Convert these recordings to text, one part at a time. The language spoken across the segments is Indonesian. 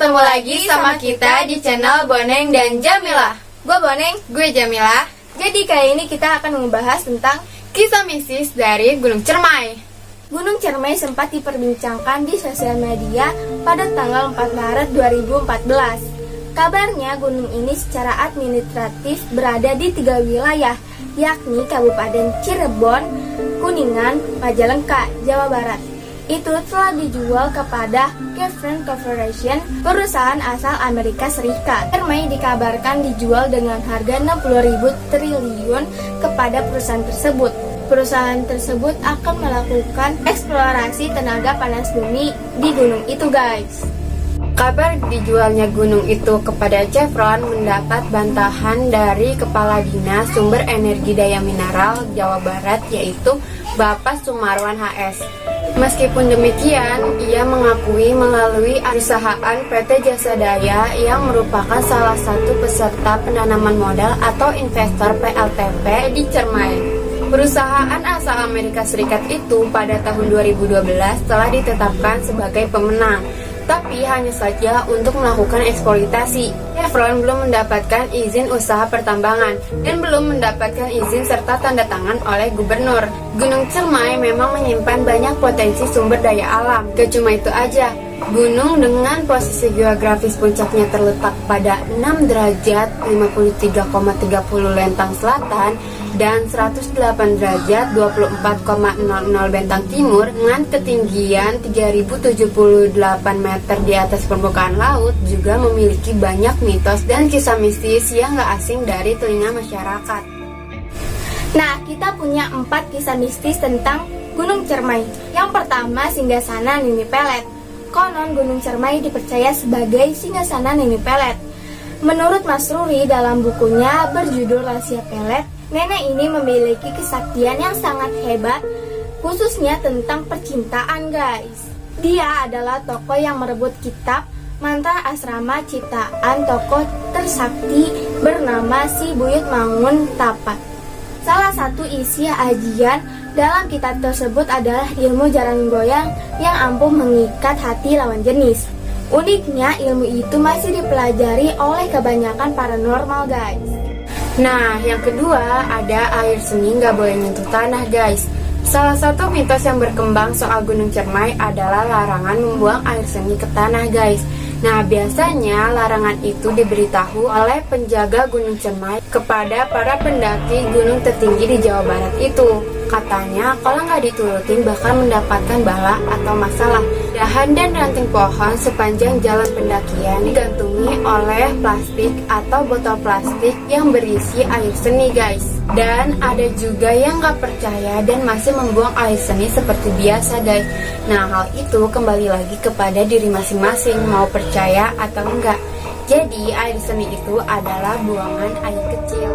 ketemu lagi sama kita di channel Boneng dan Jamila. Gue Boneng. Gue Jamila. Jadi kali ini kita akan membahas tentang Kisah mistis dari Gunung Cermai. Gunung Cermai sempat diperbincangkan di sosial media pada tanggal 4 Maret 2014. Kabarnya gunung ini secara administratif berada di 3 wilayah, yakni Kabupaten Cirebon, Kuningan, Majalengka, Jawa Barat. Itu telah dijual kepada Kevin Corporation, perusahaan asal Amerika Serikat. Cermai dikabarkan dijual dengan harga 60.000 triliun kepada perusahaan tersebut. Perusahaan tersebut akan melakukan eksplorasi tenaga panas bumi di gunung itu, guys. Kabar dijualnya gunung itu kepada Chevron mendapat bantahan dari Kepala Dinas Sumber Energi Daya Mineral Jawa Barat, yaitu Bapak Sumarwan HS. Meskipun demikian, ia mengakui melalui perusahaan PT Jasa Daya yang merupakan salah satu peserta penanaman modal atau investor PLTP di Cermai. Perusahaan asal Amerika Serikat itu pada tahun 2012 telah ditetapkan sebagai pemenang, tapi hanya saja untuk melakukan eksploitasi. Chevron belum mendapatkan izin usaha pertambangan dan belum mendapatkan izin serta tanda tangan oleh gubernur. Gunung Cermai memang menyimpan banyak potensi sumber daya alam. Gak cuma itu aja, gunung dengan posisi geografis puncaknya terletak pada 6 derajat 53,30 lintang selatan dan 108 derajat 24,00 bentang timur dengan ketinggian 3078 meter di atas permukaan laut juga memiliki banyak mitos dan kisah mistis yang gak asing dari telinga masyarakat. Nah, kita punya 4 kisah mistis tentang Gunung Cermai. Yang pertama, singgasana Nini Pelet. Konon Gunung Cermai dipercaya sebagai singgasana Nini Pelet. Menurut Mas Ruri dalam bukunya berjudul Rahasia Pelet, nenek ini memiliki kesaktian yang sangat hebat, khususnya tentang percintaan, guys. Dia adalah tokoh yang merebut kitab mantra asrama ciptaan tokoh tersakti bernama Si Buyut Mangun Tapat. Salah satu isi ajian dalam kitab tersebut adalah ilmu jaran goyang yang ampuh mengikat hati lawan jenis. Uniknya, ilmu itu masih dipelajari oleh kebanyakan paranormal, guys. Nah, yang kedua ada air seni nggak boleh nyentuh tanah, guys. Salah satu mitos yang berkembang soal Gunung Cermai adalah larangan membuang air seni ke tanah, guys. Nah, biasanya larangan itu diberitahu oleh penjaga Gunung Cermai kepada para pendaki gunung tertinggi di Jawa Barat itu. Katanya, kalau nggak diturutin bakal mendapatkan bala atau masalah. Dahan dan ranting pohon sepanjang jalan pendakian digantungi oleh plastik atau botol plastik yang berisi air seni, guys. Dan ada juga yang nggak percaya dan masih membuang air seni seperti biasa, guys. Nah, hal itu kembali lagi kepada diri masing-masing mau percaya atau enggak. Jadi, air seni itu adalah buangan air kecil.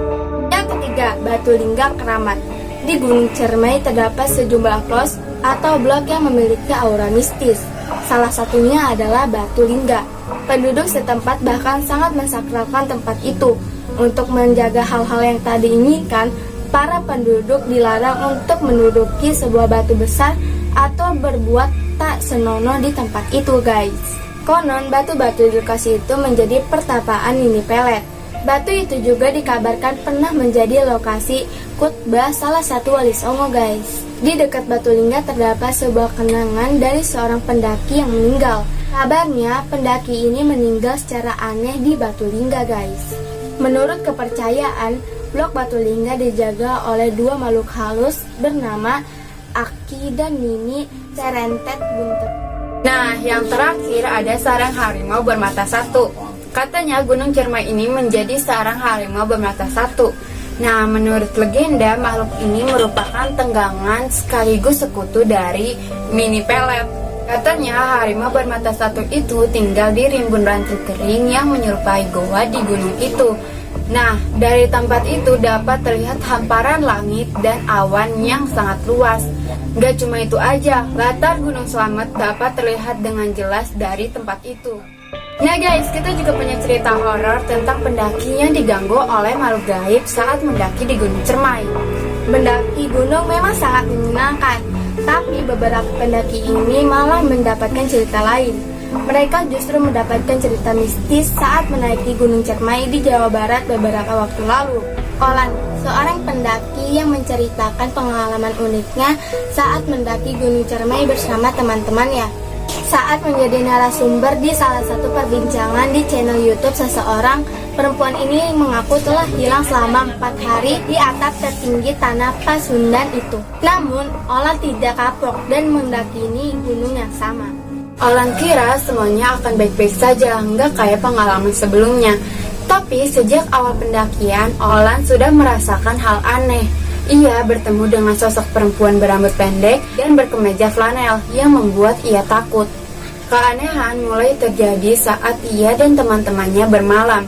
Yang ketiga, Batu Lingga Keramat. Di Gunung Cermai terdapat sejumlah pos atau blok yang memiliki aura mistis. Salah satunya adalah Batu Lingga. Penduduk setempat bahkan sangat mensakralkan tempat itu. Untuk menjaga hal-hal yang tak diinginkan, para penduduk dilarang untuk menduduki sebuah batu besar atau berbuat tak senonoh di tempat itu, guys. Konon batu-batu di lokasi itu menjadi pertapaan Nini Pelet. Batu itu juga dikabarkan pernah menjadi lokasi khutbah salah satu wali songo, guys. Di dekat Batu Lingga terdapat sebuah kenangan dari seorang pendaki yang meninggal. Kabarnya pendaki ini meninggal secara aneh di Batu Lingga, guys. Menurut kepercayaan, blok Batu Lingga dijaga oleh 2 makhluk halus bernama Aki dan Nini Serentet Buntut. Nah, yang terakhir ada sarang harimau bermata satu. Katanya Gunung Cermai ini menjadi sarang harimau bermata satu. Nah, menurut legenda, makhluk ini merupakan tenggangan sekaligus sekutu dari Nini Pelet. Katanya harimau bermata satu itu tinggal di rimbun ranting kering yang menyerupai goa di gunung itu. Nah, dari tempat itu dapat terlihat hamparan langit dan awan yang sangat luas. Gak cuma itu aja, latar Gunung Slamet dapat terlihat dengan jelas dari tempat itu. Nah guys, kita juga punya cerita horor tentang pendaki yang diganggu oleh makhluk gaib saat mendaki di Gunung Cermai. Mendaki gunung memang sangat menyenangkan, tapi beberapa pendaki ini malah mendapatkan cerita lain. Mereka justru mendapatkan cerita mistis saat menaiki Gunung Cermai di Jawa Barat beberapa waktu lalu. Olan, seorang pendaki yang menceritakan pengalaman uniknya saat mendaki Gunung Cermai bersama teman-temannya. Saat menjadi narasumber di salah satu perbincangan di channel YouTube seseorang, perempuan ini mengaku telah hilang selama 4 hari di atap tertinggi tanah Pasundan itu. Namun, Olan tidak kapok dan mendaki gunung yang sama. Olan kira semuanya akan baik-baik saja, nggak kayak pengalaman sebelumnya. Tapi sejak awal pendakian, Olan sudah merasakan hal aneh. Ia bertemu dengan sosok perempuan berambut pendek dan berkemeja flanel yang membuat ia takut. Keanehan mulai terjadi saat ia dan teman-temannya bermalam.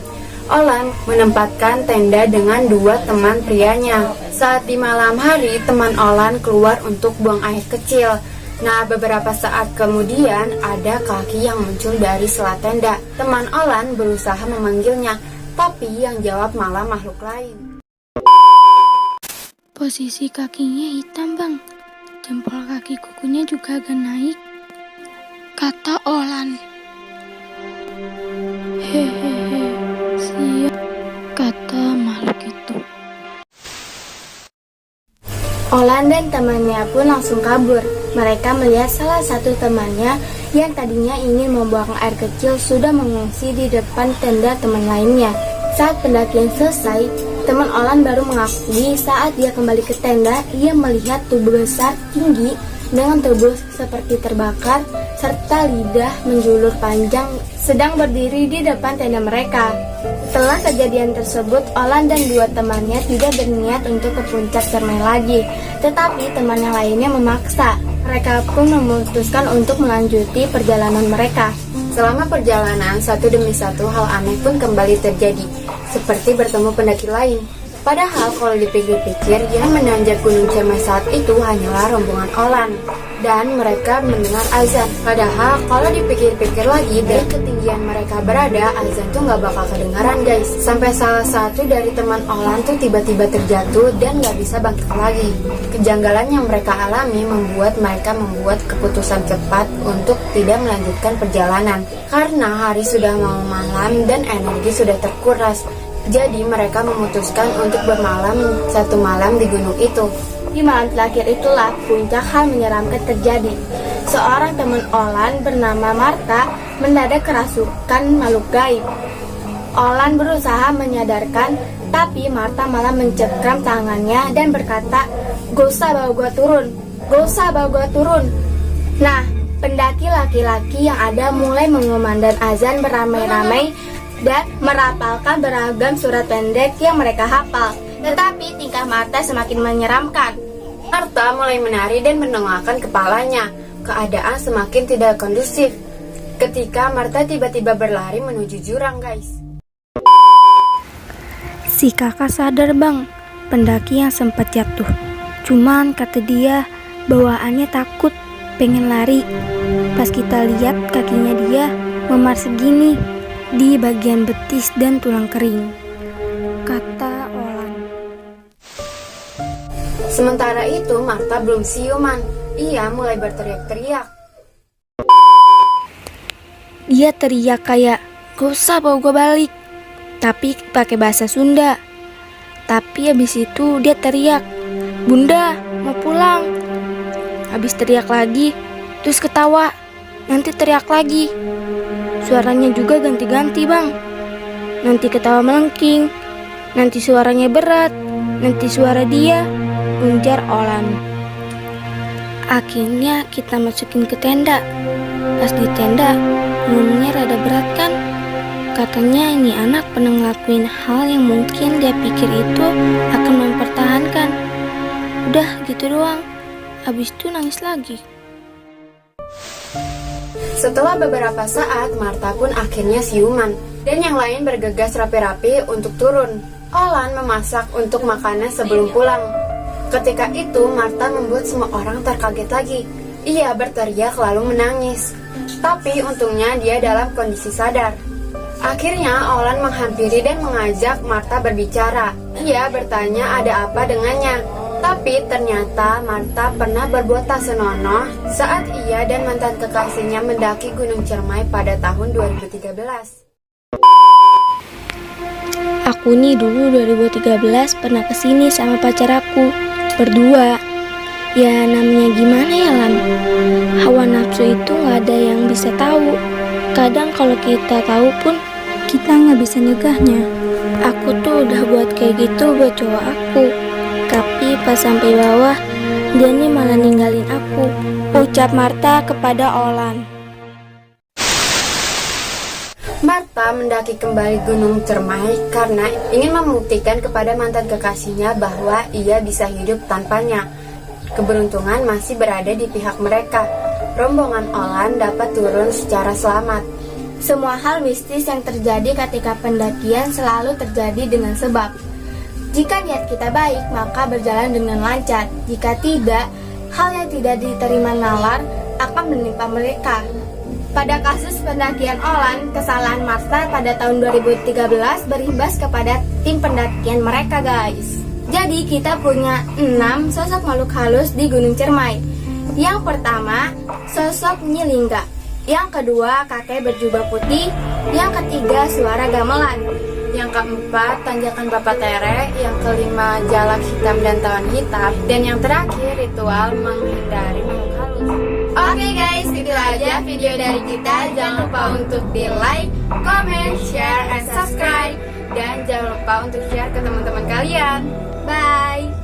Olan menempatkan tenda dengan 2 teman prianya. Saat di malam hari, teman Olan keluar untuk buang air kecil. Nah, beberapa saat kemudian ada kaki yang muncul dari sela tenda. Teman Olan berusaha memanggilnya, tapi yang jawab malah makhluk lain. Posisi kakinya hitam, Bang. Jempol kaki kukunya juga agak naik, kata Olan. Hehehe, siap, kata makhluk itu. Olan dan temannya pun langsung kabur. Mereka melihat salah satu temannya yang tadinya ingin membuang air kecil sudah mengungsi di depan tenda teman lainnya. Saat pendakian selesai, teman Olan baru mengakui saat dia kembali ke tenda, ia melihat tubuh besar tinggi dengan tubuh seperti terbakar serta lidah menjulur panjang sedang berdiri di depan tenda mereka. Setelah kejadian tersebut, Olan dan 2 temannya tidak berniat untuk ke puncak Cermai lagi, tetapi teman yang lainnya memaksa. Mereka pun memutuskan untuk melanjuti perjalanan mereka. Selama perjalanan, satu demi satu hal aneh pun kembali terjadi, seperti bertemu pendaki lain. Padahal kalau dipikir-pikir, yang menanjak Gunung Cermai saat itu hanyalah rombongan Olan, dan mereka mendengar azan. Padahal kalau dipikir-pikir lagi, dari ketinggian mereka berada, azan tuh nggak bakal kedengaran, guys. Sampai salah satu dari teman Olan tuh tiba-tiba terjatuh dan nggak bisa bangkit lagi. Kejanggalan yang mereka alami membuat mereka membuat keputusan cepat untuk tidak melanjutkan perjalanan, karena hari sudah mau malam dan energi sudah terkuras. Jadi mereka memutuskan untuk bermalam 1 malam di gunung itu. Di malam terakhir itulah puncak hal menyeramkan terjadi. Seorang teman Olan bernama Marta mendadak kerasukan makhluk gaib. Olan berusaha menyadarkan, tapi Marta malah mencekram tangannya dan berkata, "Gak usah bawa gua turun, gak usah bawa gua turun." Nah, pendaki laki-laki yang ada mulai mengumandang azan beramai-ramai dan merapalkan beragam surat pendek yang mereka hafal. Tetapi tingkah Marta semakin menyeramkan. Marta mulai menari dan mendongakkan kepalanya. Keadaan semakin tidak kondusif ketika Marta tiba-tiba berlari menuju jurang, guys. Si kakak sadar, Bang, pendaki yang sempat jatuh. Cuman kata dia, bawaannya takut, pengen lari. Pas kita lihat kakinya dia memar segini di bagian betis dan tulang kering, kata Olan. Sementara itu Marta belum siuman. Ia mulai berteriak-teriak. Dia teriak kayak, "Gak usah bawa gue balik," tapi pakai bahasa Sunda. Tapi habis itu dia teriak, "Bunda, mau pulang." Habis teriak lagi, terus ketawa, nanti teriak lagi. Suaranya juga ganti-ganti, Bang. Nanti ketawa melengking, nanti suaranya berat, nanti suara dia, ujar Olan. Akhirnya kita masukin ke tenda. Pas di tenda, ngomongnya rada berat kan? Katanya ini anak pernah ngelakuin hal yang mungkin dia pikir itu akan mempertahankan. Udah gitu doang. Habis itu nangis lagi. Setelah beberapa saat, Marta pun akhirnya siuman, dan yang lain bergegas rapi-rapi untuk turun. Olan memasak untuk makanan sebelum pulang. Ketika itu, Marta membuat semua orang terkaget lagi. Ia berteriak lalu menangis. Tapi untungnya dia dalam kondisi sadar. Akhirnya, Olan menghampiri dan mengajak Marta berbicara. Ia bertanya ada apa dengannya. Tapi ternyata Martha pernah berbuat tak senonoh saat ia dan mantan kekasihnya mendaki Gunung Cermai pada tahun 2013. Aku nih dulu 2013 pernah kesini sama pacar aku, berdua. Ya namanya gimana ya Lan, hawa nafsu itu gak ada yang bisa tahu. Kadang kalau kita tahu pun kita gak bisa nyegahnya. Aku tuh udah buat kayak gitu buat cowok aku, tapi pas sampai bawah dia nih malah ninggalin aku, ucap Martha kepada Olan. Martha mendaki kembali Gunung Cermai karena ingin membuktikan kepada mantan kekasihnya bahwa ia bisa hidup tanpanya. Keberuntungan masih berada di pihak mereka. Rombongan Olan dapat turun secara selamat. Semua hal mistis yang terjadi ketika pendakian selalu terjadi dengan sebab. Jika niat kita baik, maka berjalan dengan lancar. Jika tidak, hal yang tidak diterima nalar akan menimpa mereka. Pada kasus pendakian Olan, kesalahan Martha pada tahun 2013 berimbas kepada tim pendakian mereka, guys. Jadi kita punya 6 sosok makhluk halus di Gunung Cermai. Yang pertama, sosok Nyi Lingga. Yang kedua, kakek berjubah putih. Yang ketiga, suara gamelan. Yang keempat, tanjakan Bapak Tere. Yang kelima, jalak hitam dan tawon hitam. Dan yang terakhir, ritual menghindari makhluk halus. Oke guys, itu aja video dari kita. Jangan lupa untuk di like, comment, share, and subscribe. Dan jangan lupa untuk share ke teman-teman kalian. Bye!